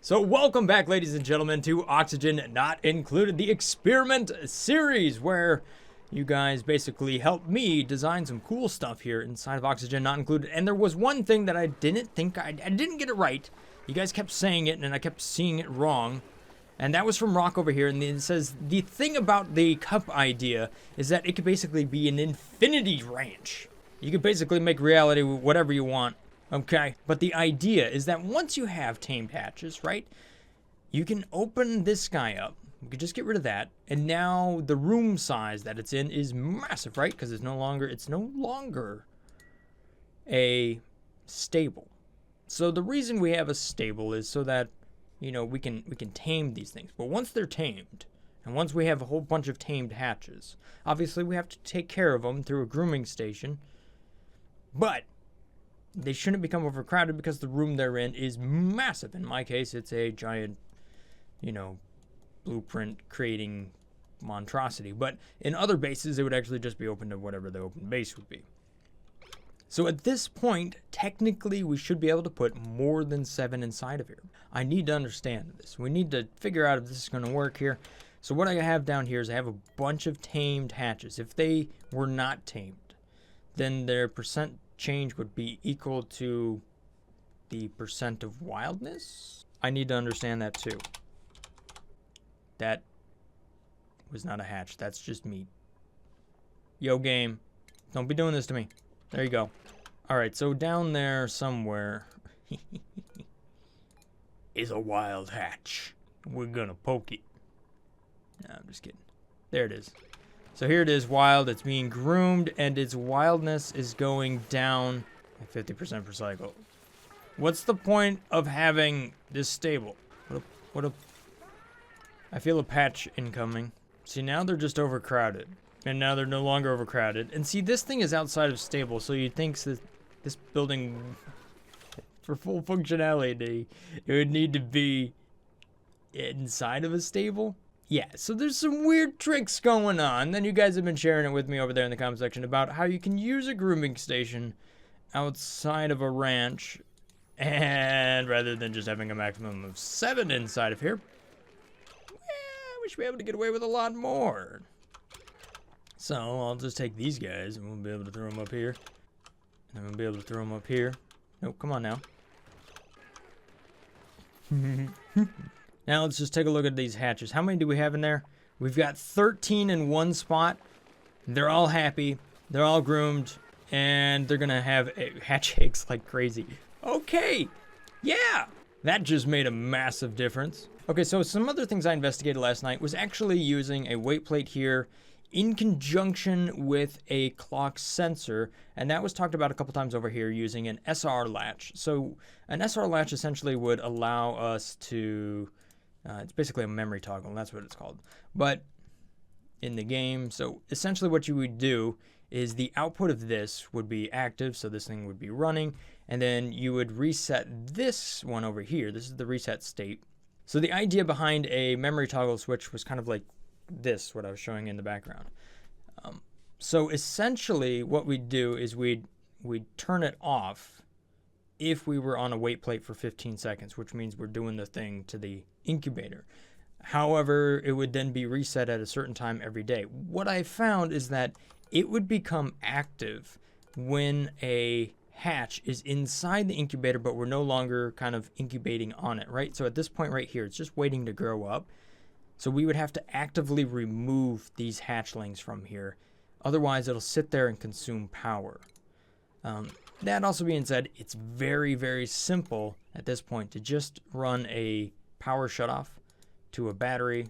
So welcome back, ladies and gentlemen, to Oxygen Not Included, the experiment series, where you guys basically helped me design some cool stuff here inside of Oxygen Not Included. And there was one thing that I didn't think, I didn't get it right. You guys kept saying it, and I kept seeing it wrong. And that was from Rock over here, and it says, the thing about the cup idea is that it could basically be an infinity ranch. You could basically make reality whatever you want. Okay, but the idea is that once you have tamed hatches, right, you can open this guy up. You can just get rid of that, and now the room size that it's in is massive, right? Because it's no longer a stable. So the reason we have a stable is so that, you know, we can tame these things. But once they're tamed, and once we have a whole bunch of tamed hatches, obviously we have to take care of them through a grooming station. But they shouldn't become overcrowded because the room they're in is massive. In my case, it's a giant, you know, blueprint creating monstrosity. But in other bases, it would actually just be open to whatever the open base would be. So at this point, technically, we should be able to put more than 7 inside of here. I need to understand this. We need to figure out if this is going to work here. So what I have down here is I have a bunch of tamed hatches. If they were not tamed, then their percent change would be equal to the percent of wildness. I need to understand that too. That was not a hatch. That's just meat. Yo, game. Don't be doing this to me. There you go. Alright, so down there somewhere is a wild hatch. We're gonna poke it. No, I'm just kidding. There it is. So here it is, wild. It's being groomed, and its wildness is going down by 50% per cycle. What's the point of having this stable? I feel a patch incoming. See, now they're just overcrowded. And now they're no longer overcrowded. And see, this thing is outside of stable, so you'd think that this building, for full functionality, it would need to be inside of a stable. Yeah, so there's some weird tricks going on. Then you guys have been sharing it with me over there in the comment section about how you can use a grooming station outside of a ranch, and rather than just having a maximum of 7 inside of here, we should be able to get away with a lot more. So I'll just take these guys, and we'll be able to throw them up here. And then we'll be able to throw them up here. Nope, come on now. Now let's just take a look at these hatches. How many do we have in there? We've got 13 in one spot. They're all happy. They're all groomed. And they're going to have hatch eggs like crazy. Okay. Yeah. That just made a massive difference. Okay, so some other things I investigated last night was actually using a weight plate here in conjunction with a clock sensor, and that was talked about a couple times over here using an SR latch. So an SR latch essentially would allow us to, it's basically a memory toggle, and that's what it's called, but in the game. So essentially what you would do is the output of this would be active, so this thing would be running, and then you would reset this one over here. This is the reset state. So the idea behind a memory toggle switch was kind of like this, what I was showing in the background. So essentially what we'd do is we'd turn it off if we were on a weight plate for 15 seconds, which means we're doing the thing to the incubator. However, it would then be reset at a certain time every day. What I found is that it would become active when a hatch is inside the incubator, but we're no longer kind of incubating on it, right? So at this point right here, it's just waiting to grow up. So we would have to actively remove these hatchlings from here. Otherwise, it'll sit there and consume power. That also being said, it's very, very simple at this point to just run a power shutoff to a battery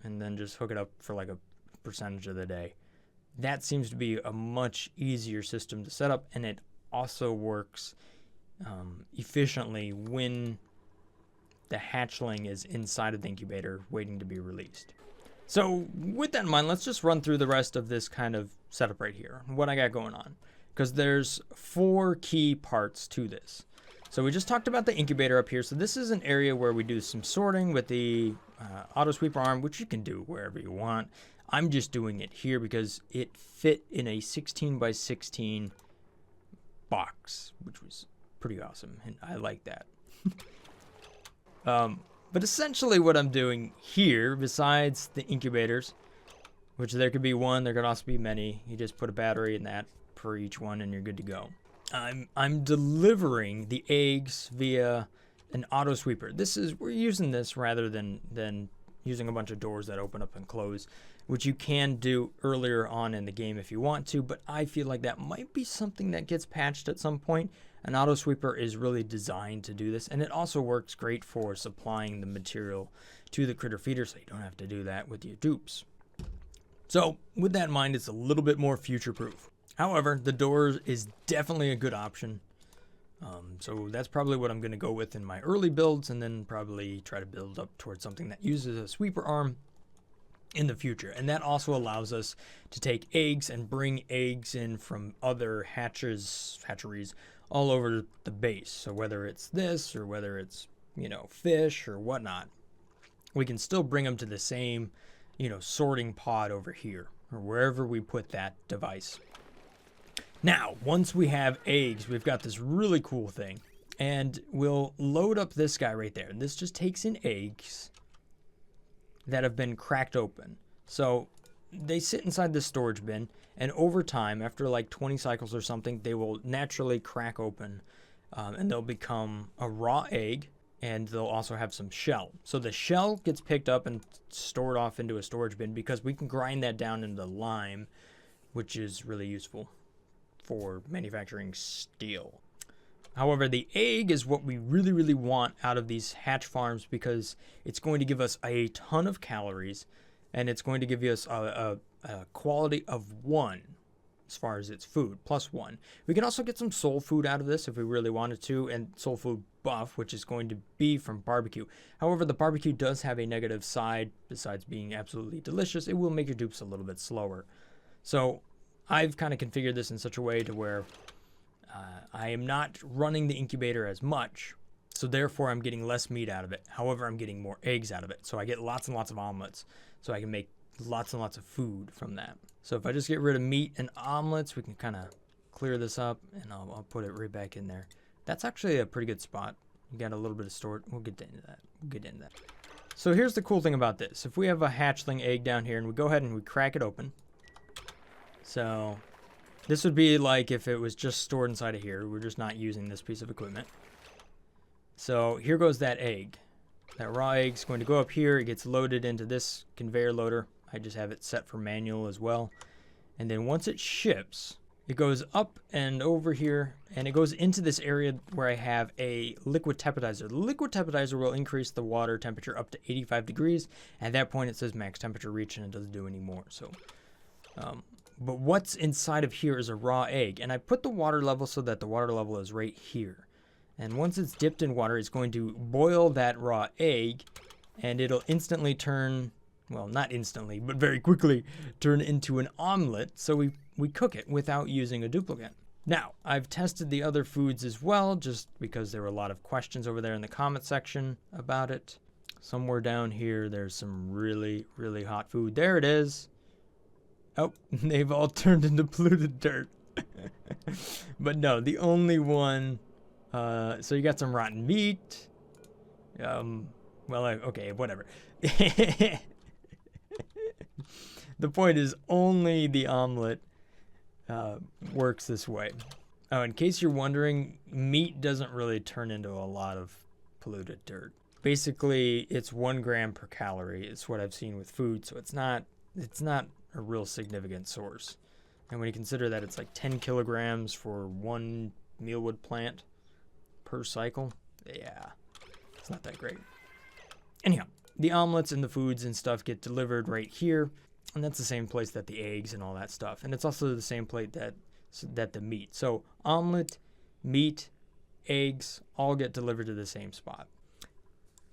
and then just hook it up for like a percentage of the day. That seems to be a much easier system to set up, and it also works efficiently when the hatchling is inside of the incubator waiting to be released. So with that in mind, let's just run through the rest of this kind of setup right here, what I got going on, because there's 4 key parts to this. So we just talked about the incubator up here. So this is an area where we do some sorting with the auto sweeper arm, which you can do wherever you want. I'm just doing it here because it fit in a 16 by 16 box, which was pretty awesome, and I like that. But essentially what I'm doing here, besides the incubators, which there could be one, there could also be many. You just put a battery in that for each one and you're good to go. I'm delivering the eggs via an auto sweeper. We're using this rather than using a bunch of doors that open up and close, which you can do earlier on in the game if you want to, but I feel like that might be something that gets patched at some point. An auto sweeper is really designed to do this, and it also works great for supplying the material to the critter feeder, so you don't have to do that with your dupes. So with that in mind, it's a little bit more future-proof. However, the doors is definitely a good option. So that's probably what I'm going to go with in my early builds, and then probably try to build up towards something that uses a sweeper arm in the future. And that also allows us to take eggs and bring eggs in from other hatcheries all over the base. So whether it's this or whether it's, fish or whatnot, we can still bring them to the same, sorting pod over here or wherever we put that device. Now, once we have eggs, we've got this really cool thing, and we'll load up this guy right there. And this just takes in eggs that have been cracked open. So they sit inside this storage bin, and over time, after like 20 cycles or something, they will naturally crack open, and they'll become a raw egg, and they'll also have some shell. So the shell gets picked up and stored off into a storage bin because we can grind that down into lime, which is really useful for manufacturing steel. However, the egg is what we really, really want out of these hatch farms because it's going to give us a ton of calories, and it's going to give us a quality of 1 as far as its food, +1. We can also get some soul food out of this if we really wanted to, and soul food buff, which is going to be from barbecue. However, the barbecue does have a negative side. Besides being absolutely delicious, it will make your dupes a little bit slower. So I've kind of configured this in such a way to where I am not running the incubator as much, so therefore I'm getting less meat out of it. However, I'm getting more eggs out of it, so I get lots and lots of omelets, so I can make lots and lots of food from that. So if I just get rid of meat and omelets, we can kind of clear this up, and I'll put it right back in there. That's actually a pretty good spot. You got a little bit of storage. We'll get into that. So here's the cool thing about this. If we have a hatchling egg down here, and we go ahead and we crack it open. So this would be like if it was just stored inside of here. We're just not using this piece of equipment. So here goes that egg. That raw egg's going to go up here. It gets loaded into this conveyor loader. I just have it set for manual as well. And then once it ships, it goes up and over here, and it goes into this area where I have a liquid temperature. The liquid temperature will increase the water temperature up to 85 degrees. At that point, it says max temperature reach, and it doesn't do any more. So, but what's inside of here is a raw egg, and I put the water level so that the water level is right here. And once it's dipped in water, it's going to boil that raw egg, and it'll instantly turn, well, not instantly, but very quickly turn into an omelet. So we cook it without using a duplicate. Now, I've tested the other foods as well, just because there were a lot of questions over there in the comment section about it. Somewhere down here, there's some really, really hot food. There it is. Oh, they've all turned into polluted dirt. But no, the only one, so you got some rotten meat. Okay, whatever. The point is only the omelet works this way. Oh, in case you're wondering, meat doesn't really turn into a lot of polluted dirt. Basically, it's 1 gram per calorie. It's what I've seen with food, so it's not a real significant source. And when you consider that it's like 10 kilograms for 1 mealwood plant per cycle, yeah, it's not that great. Anyhow, the omelets and the foods and stuff get delivered right here, and that's the same place that the eggs and all that stuff. And it's also the same plate that the meat. So omelet, meat, eggs all get delivered to the same spot.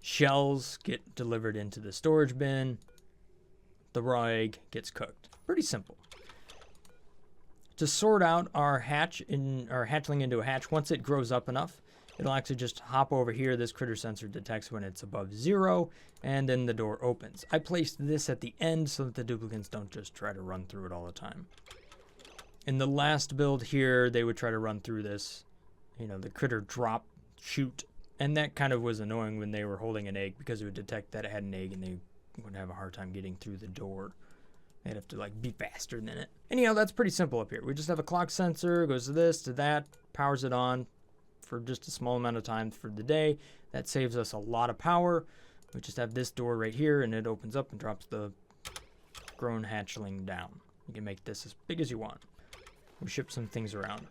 Shells get delivered into the storage bin. The raw egg gets cooked. Pretty simple. To sort out our hatchling into a hatch, once it grows up enough, it'll actually just hop over here. This critter sensor detects when it's above 0, and then the door opens. I placed this at the end so that the duplicates don't just try to run through it all the time. In the last build here, they would try to run through this, the critter drop chute And that kind of was annoying when they were holding an egg, because it would detect that it had an egg and they would have a hard time getting through the door. They'd have to like be faster than it. Anyhow, that's pretty simple up here. We just have a clock sensor, goes to this, to that, powers it on for just a small amount of time for the day. That saves us a lot of power. We just have this door right here, and it opens up and drops the grown hatchling down. You can make this as big as you want. We ship some things around.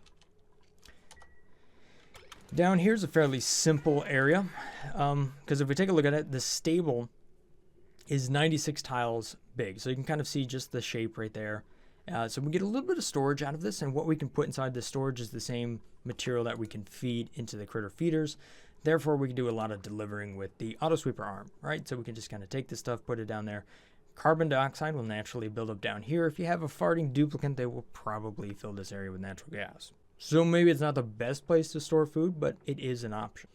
Down here's a fairly simple area, because if we take a look at it, the stable is 96 tiles big, so you can kind of see just the shape right there. So we get a little bit of storage out of this, and what we can put inside the storage is the same material that we can feed into the critter feeders. Therefore, we can do a lot of delivering with the auto sweeper arm, right? So we can just kind of take this stuff, put it down there. Carbon dioxide will naturally build up down here. If you have a farting duplicant, they will probably fill this area with natural gas. So maybe it's not the best place to store food, but it is an option.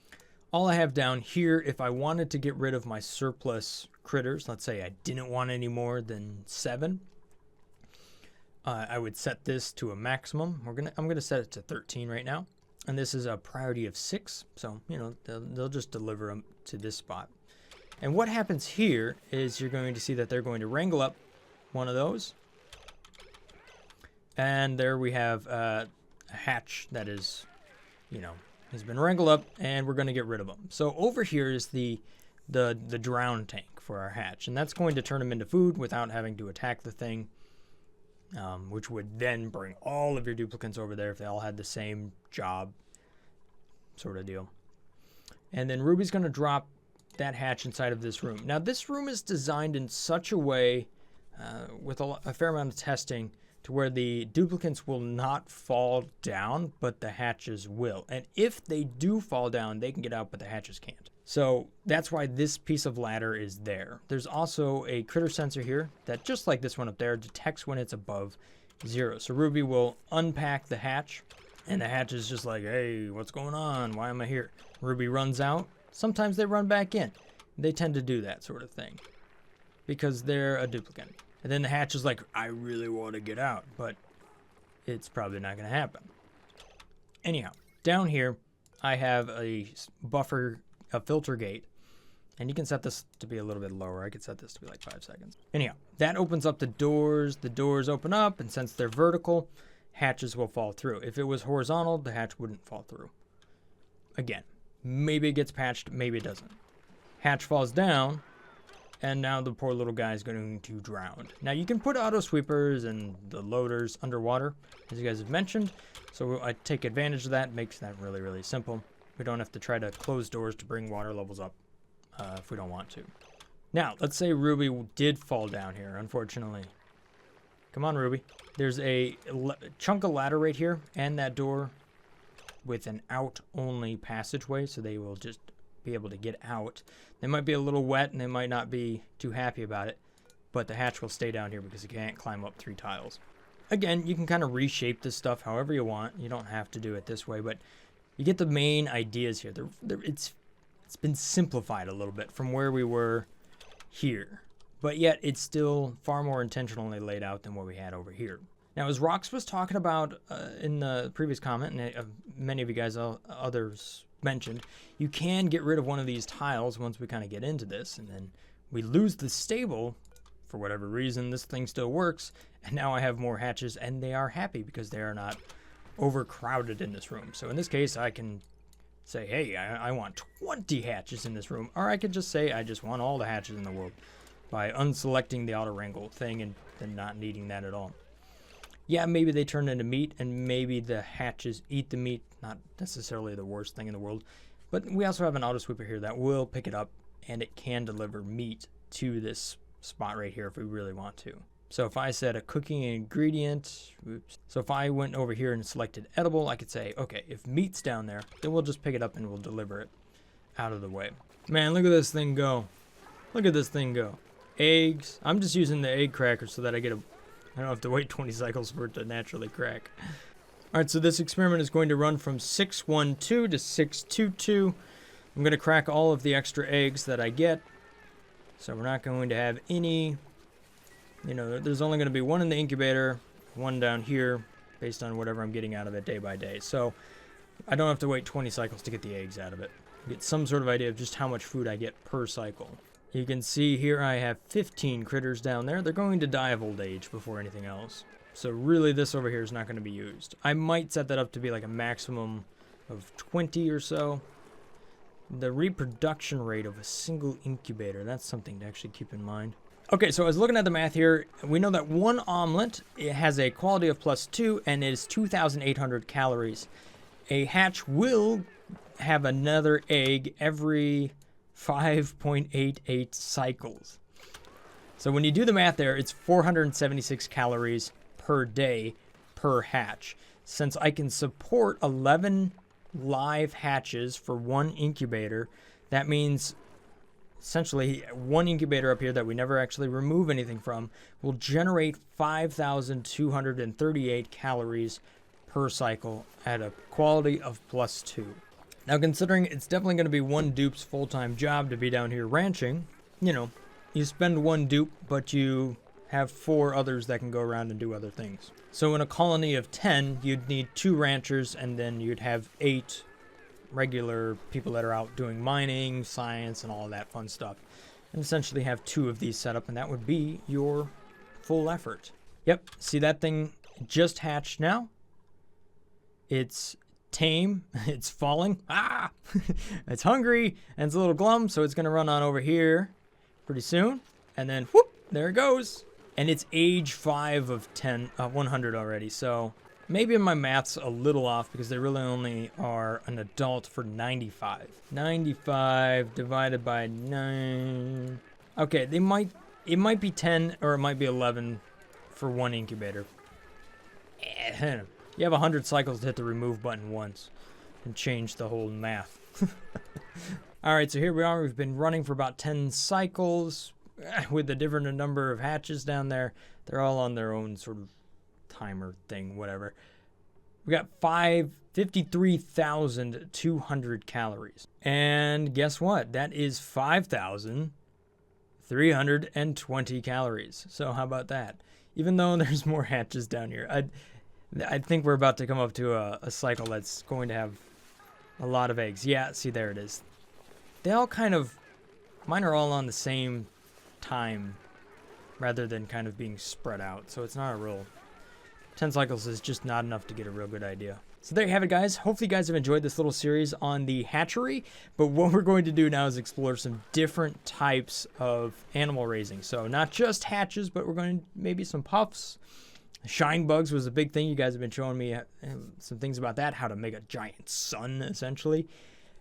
All I have down here, if I wanted to get rid of my surplus critters, let's say I didn't want any more than 7, I would set this to a maximum. I'm gonna set it to 13 right now, and this is a priority of 6. So they'll just deliver them to this spot. And what happens here is you're going to see that they're going to wrangle up one of those, and there we have a hatch that is, has been wrangled up, and we're going to get rid of them. So over here is the drown tank for our hatch, and that's going to turn them into food without having to attack the thing, which would then bring all of your duplicants over there if they all had the same job, sort of deal. And then Ruby's going to drop that hatch inside of this room. Now this room is designed in such a way, with a fair amount of testing, to where the duplicants will not fall down, but the hatches will. And if they do fall down, they can get out, but the hatches can't. So that's why this piece of ladder is there. There's also a critter sensor here that, just like this one up there, detects when it's above 0. So Ruby will unpack the hatch, and the hatch is just like, hey, what's going on? Why am I here? Ruby runs out. Sometimes they run back in. They tend to do that sort of thing because they're a duplicant. And then the hatch is like, I really want to get out, but it's probably not going to happen. Anyhow, down here, I have a filter gate, and you can set this to be a little bit lower. I could set this to be like 5 seconds. Anyhow, that opens up the doors. The doors open up, and since they're vertical, hatches will fall through. If it was horizontal, the hatch wouldn't fall through. Again, maybe it gets patched, maybe it doesn't. Hatch falls down, and now the poor little guy is going to drown. Now you can put auto sweepers and the loaders underwater, as you guys have mentioned. So I take advantage of that. Makes that really, really simple. We don't have to try to close doors to bring water levels up if we don't want to. Now, let's say Ruby did fall down here, unfortunately. Come on, Ruby. There's a chunk of ladder right here and that door with an out-only passageway, so they will just be able to get out. They might be a little wet and they might not be too happy about it, but the hatch will stay down here because it can't climb up 3 tiles. Again, you can kind of reshape this stuff however you want. You don't have to do it this way, but you get the main ideas here. It's been simplified a little bit from where we were here, but yet it's still far more intentionally laid out than what we had over here. Now, as Rox was talking about in the previous comment, and many of you guys others mentioned, you can get rid of one of these tiles once we kind of get into this, and then we lose the stable for whatever reason. This thing still works, and now I have more hatches, and they are happy because they are not overcrowded in this room. So in this case, I can say, hey, I want 20 hatches in this room, or I could just say I just want all the hatches in the world by unselecting the auto wrangle thing and then not needing that at all. Yeah, maybe they turn into meat, and maybe the hatches eat the meat. Not necessarily the worst thing in the world. But we also have an auto sweeper here that will pick it up, and it can deliver meat to this spot right here if we really want to. So if I said a cooking ingredient, so if I went over here and selected edible, I could say, okay, if meat's down there, then we'll just pick it up and we'll deliver it out of the way. Man, look at this thing go. Look at this thing go. Eggs. I'm just using the egg cracker so that I don't have to wait 20 cycles for it to naturally crack. All right, so this experiment is going to run from 612 to 622. I'm going to crack all of the extra eggs that I get. So we're not going to have any, there's only going to be 1 in the incubator, 1 down here, based on whatever I'm getting out of it day by day. So I don't have to wait 20 cycles to get the eggs out of it. get some sort of idea of just how much food I get per cycle. You can see here I have 15 critters down there. They're going to die of old age before anything else. So really this over here is not going to be used. I might set that up to be like a maximum of 20 or so. The reproduction rate of a single incubator, that's something to actually keep in mind. Okay, so I was looking at the math here. We know that one omelet, it has a quality of +2 and it is 2,800 calories. A hatch will have another egg every 5.88 cycles. So when you do the math there, it's 476 calories per day per hatch. Since I can support 11 live hatches for one incubator, that means essentially one incubator up here that we never actually remove anything from will generate 5,238 calories per cycle at a quality of +2. Now, considering it's definitely going to be one dupe's full-time job to be down here ranching, you know, you spend one dupe, but you have 4 others that can go around and do other things. So in a colony of 10, you'd need 2 ranchers, and then you'd have 8 regular people that are out doing mining, science, and all of that fun stuff. And essentially have 2 of these set up, and that would be your full effort. Yep, see that thing just hatched now? It's tame, it's falling, it's hungry, and it's a little glum, so it's gonna run on over here pretty soon, and then whoop, there it goes. And it's age 5 of 100 already, so maybe my math's a little off because they really only are an adult for 95. 95 divided by 9. Okay, it might be 10 or it might be 11 for one incubator. You have 100 cycles to hit the remove button once and change the whole math. Alright, so here we are. We've been running for about 10 cycles with a different number of hatches down there. They're all on their own sort of timer thing, whatever. We got 53,200 calories. And guess what? That is 5,320 calories. So how about that? Even though there's more hatches down here, I think we're about to come up to a cycle that's going to have a lot of eggs. Yeah, see, there it is. They all kind of, mine are all on the same time rather than kind of being spread out. So it's not a real, 10 cycles is just not enough to get a real good idea. So there you have it, guys. Hopefully you guys have enjoyed this little series on the hatchery. But what we're going to do now is explore some different types of animal raising. So not just hatches, but we're going to maybe some puffs. Shine bugs was a big thing. You guys have been showing me some things about that, how to make a giant sun, essentially,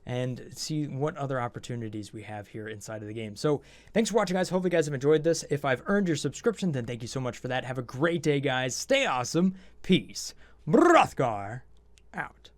and see what other opportunities we have here inside of the game. So thanks for watching, guys. Hopefully you guys have enjoyed this. If I've earned your subscription, then thank you so much for that. Have a great day, guys. Stay awesome. Peace. Brothgar out.